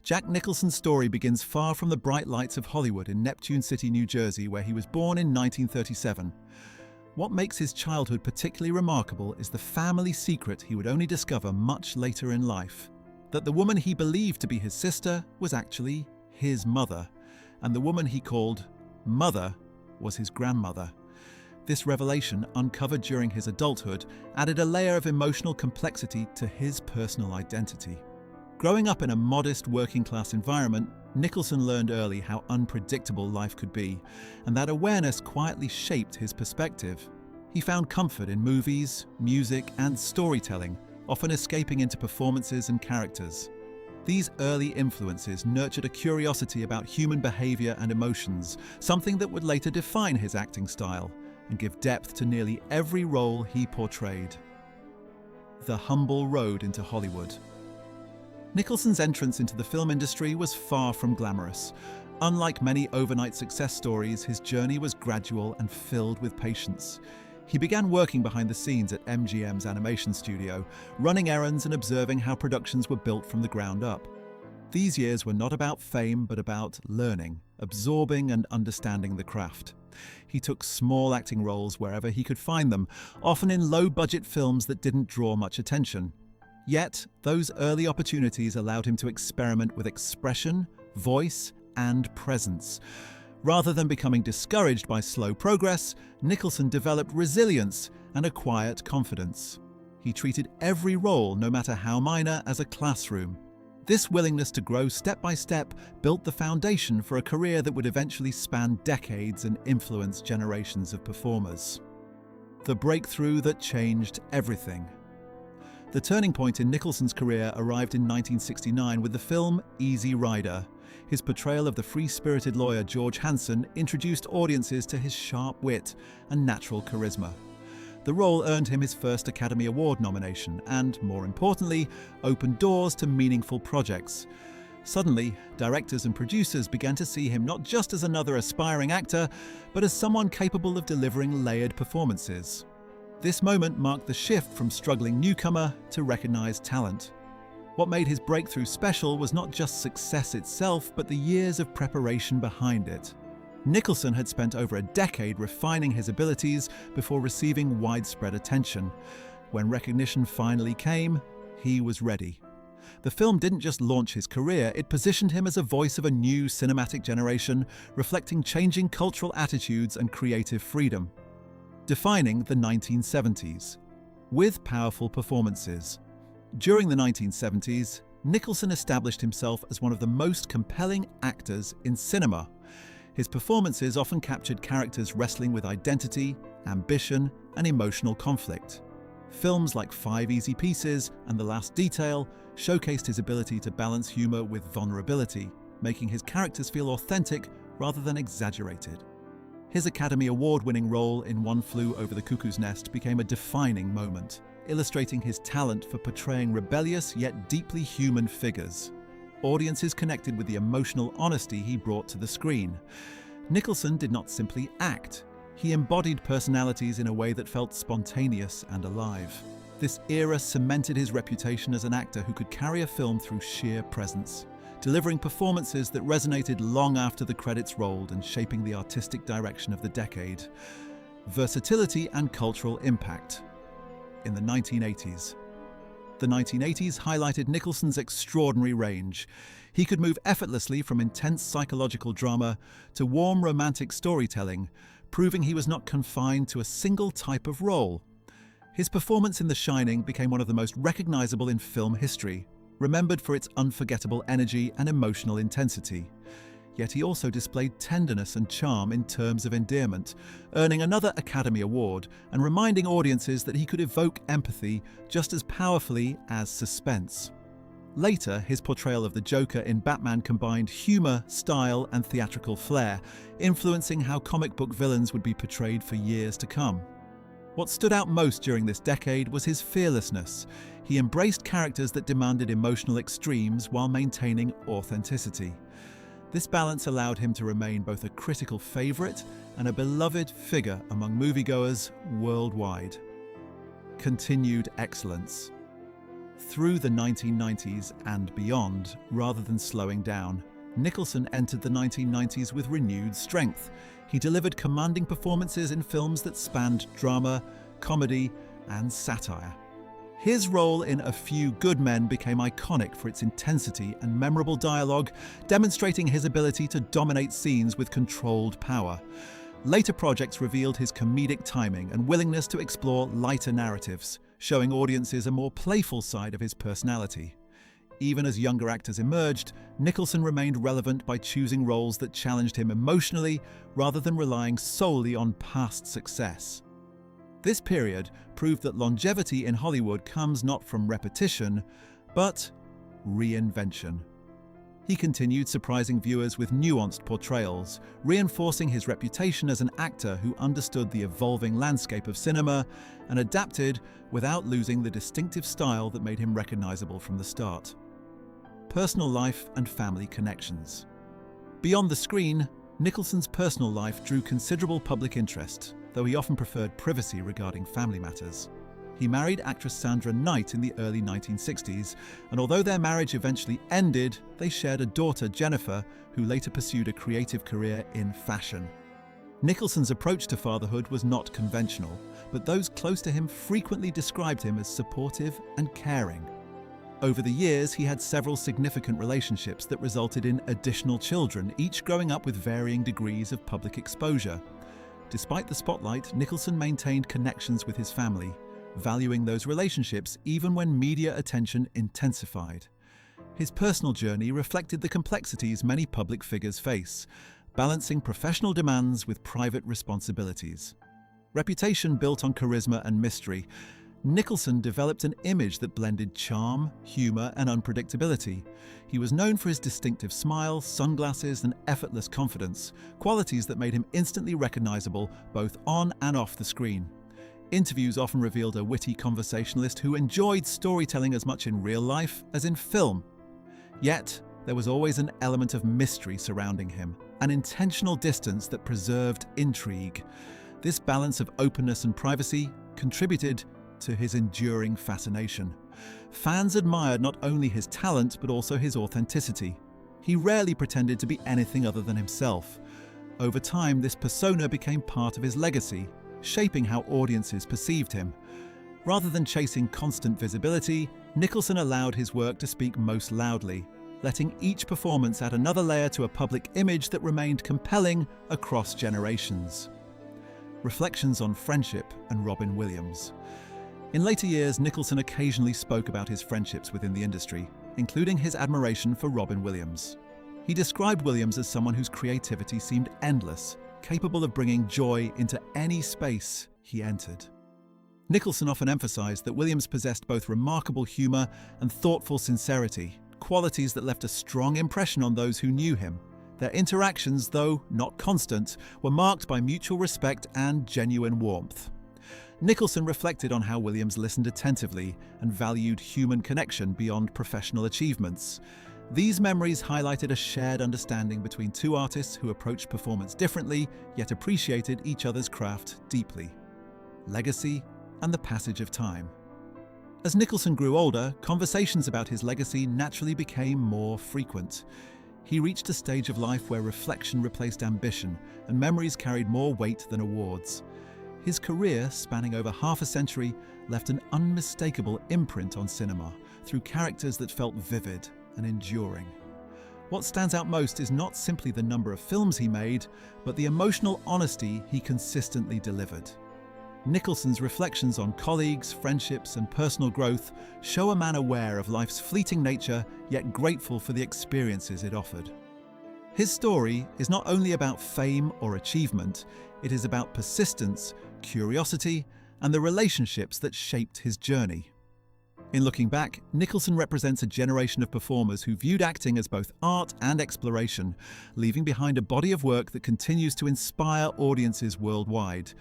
Jack Nicholson's story begins far from the bright lights of Hollywood in Neptune City, New Jersey, where he was born in 1937. What makes his childhood particularly remarkable is the family secret he would only discover much later in life: that the woman he believed to be his sister was actually his mother, and the woman he called mother was his grandmother. This revelation, uncovered during his adulthood, added a layer of emotional complexity to his personal identity. Growing up in a modest working-class environment, Nicholson learned early how unpredictable life could be, and that awareness quietly shaped his perspective. He found comfort in movies, music, and storytelling, often escaping into performances and characters. These early influences nurtured a curiosity about human behavior and emotions, something that would later define his acting style and give depth to nearly every role he portrayed. The humble road into Hollywood. Nicholson's entrance into the film industry was far from glamorous. Unlike many overnight success stories, his journey was gradual and filled with patience. He began working behind the scenes at MGM's animation studio, running errands and observing how productions were built from the ground up. These years were not about fame, but about learning, absorbing and understanding the craft. He took small acting roles wherever he could find them, often in low-budget films that didn't draw much attention. Yet, those early opportunities allowed him to experiment with expression, voice, and presence. Rather than becoming discouraged by slow progress, Nicholson developed resilience and a quiet confidence. He treated every role, no matter how minor, as a classroom. This willingness to grow step by step built the foundation for a career that would eventually span decades and influence generations of performers. The breakthrough that changed everything. The turning point in Nicholson's career arrived in 1969 with the film Easy Rider. His portrayal of the free-spirited lawyer George Hanson introduced audiences to his sharp wit and natural charisma. The role earned him his first Academy Award nomination and, more importantly, opened doors to meaningful projects. Suddenly, directors and producers began to see him not just as another aspiring actor, but as someone capable of delivering layered performances. This moment marked the shift from struggling newcomer to recognized talent. What made his breakthrough special was not just success itself, but the years of preparation behind it. Nicholson had spent over a decade refining his abilities before receiving widespread attention. When recognition finally came, he was ready. The film didn't just launch his career, it positioned him as a voice of a new cinematic generation, reflecting changing cultural attitudes and creative freedom. Defining the 1970s. With powerful performances. During the 1970s, Nicholson established himself as one of the most compelling actors in cinema. His performances often captured characters wrestling with identity, ambition, and emotional conflict. Films like 5 Easy Pieces and The Last Detail showcased his ability to balance humor with vulnerability, making his characters feel authentic rather than exaggerated. His Academy Award-winning role in One Flew Over the Cuckoo's Nest became a defining moment, illustrating his talent for portraying rebellious yet deeply human figures. Audiences connected with the emotional honesty he brought to the screen. Nicholson did not simply act. He embodied personalities in a way that felt spontaneous and alive. This era cemented his reputation as an actor who could carry a film through sheer presence, delivering performances that resonated long after the credits rolled and shaping the artistic direction of the decade. Versatility and cultural impact. In the 1980s. The 1980s highlighted Nicholson's extraordinary range. He could move effortlessly from intense psychological drama to warm romantic storytelling, proving he was not confined to a single type of role. His performance in The Shining became one of the most recognizable in film history, remembered for its unforgettable energy and emotional intensity. Yet he also displayed tenderness and charm in terms of endearment, earning another Academy Award and reminding audiences that he could evoke empathy just as powerfully as suspense. Later, his portrayal of the Joker in Batman combined humor, style, and theatrical flair, influencing how comic book villains would be portrayed for years to come. What stood out most during this decade was his fearlessness. He embraced characters that demanded emotional extremes while maintaining authenticity. This balance allowed him to remain both a critical favorite and a beloved figure among moviegoers worldwide. Continued excellence. Through the 1990s and beyond, rather than slowing down, Nicholson entered the 1990s with renewed strength. He delivered commanding performances in films that spanned drama, comedy, and satire. His role in A Few Good Men became iconic for its intensity and memorable dialogue, demonstrating his ability to dominate scenes with controlled power. Later projects revealed his comedic timing and willingness to explore lighter narratives, showing audiences a more playful side of his personality. Even as younger actors emerged, Nicholson remained relevant by choosing roles that challenged him emotionally rather than relying solely on past success. This period proved that longevity in Hollywood comes not from repetition, but reinvention. He continued surprising viewers with nuanced portrayals, reinforcing his reputation as an actor who understood the evolving landscape of cinema and adapted without losing the distinctive style that made him recognizable from the start. Personal life and family connections. Beyond the screen, Nicholson's personal life drew considerable public interest, though he often preferred privacy regarding family matters. He married actress Sandra Knight in the early 1960s, and although their marriage eventually ended, they shared a daughter, Jennifer, who later pursued a creative career in fashion. Nicholson's approach to fatherhood was not conventional, but those close to him frequently described him as supportive and caring. Over the years, he had several significant relationships that resulted in additional children, each growing up with varying degrees of public exposure. Despite the spotlight, Nicholson maintained connections with his family, valuing those relationships even when media attention intensified. His personal journey reflected the complexities many public figures face, balancing professional demands with private responsibilities. Reputation built on charisma and mystery, Nicholson developed an image that blended charm, humor, and unpredictability. He was known for his distinctive smile, sunglasses, and effortless confidence, qualities that made him instantly recognizable both on and off the screen. Interviews often revealed a witty conversationalist who enjoyed storytelling as much in real life as in film. Yet, there was always an element of mystery surrounding him, an intentional distance that preserved intrigue. This balance of openness and privacy contributed to his enduring fascination. Fans admired not only his talent but also his authenticity. He rarely pretended to be anything other than himself. Over time, this persona became part of his legacy, shaping how audiences perceived him. Rather than chasing constant visibility, Nicholson allowed his work to speak most loudly, letting each performance add another layer to a public image that remained compelling across generations. Reflections on friendship and Robin Williams. In later years, Nicholson occasionally spoke about his friendships within the industry, including his admiration for Robin Williams. He described Williams as someone whose creativity seemed endless, capable of bringing joy into any space he entered. Nicholson often emphasized that Williams possessed both remarkable humor and thoughtful sincerity, qualities that left a strong impression on those who knew him. Their interactions, though not constant, were marked by mutual respect and genuine warmth. Nicholson reflected on how Williams listened attentively and valued human connection beyond professional achievements. These memories highlighted a shared understanding between two artists who approached performance differently, yet appreciated each other's craft deeply. Legacy and the passage of time. As Nicholson grew older, conversations about his legacy naturally became more frequent. He reached a stage of life where reflection replaced ambition, and memories carried more weight than awards. His career, spanning over half a century, left an unmistakable imprint on cinema through characters that felt vivid and enduring. What stands out most is not simply the number of films he made, but the emotional honesty he consistently delivered. Nicholson's reflections on colleagues, friendships, and personal growth show a man aware of life's fleeting nature, yet grateful for the experiences it offered. His story is not only about fame or achievement, it is about persistence, curiosity, and the relationships that shaped his journey. In looking back, Nicholson represents a generation of performers who viewed acting as both art and exploration, leaving behind a body of work that continues to inspire audiences worldwide.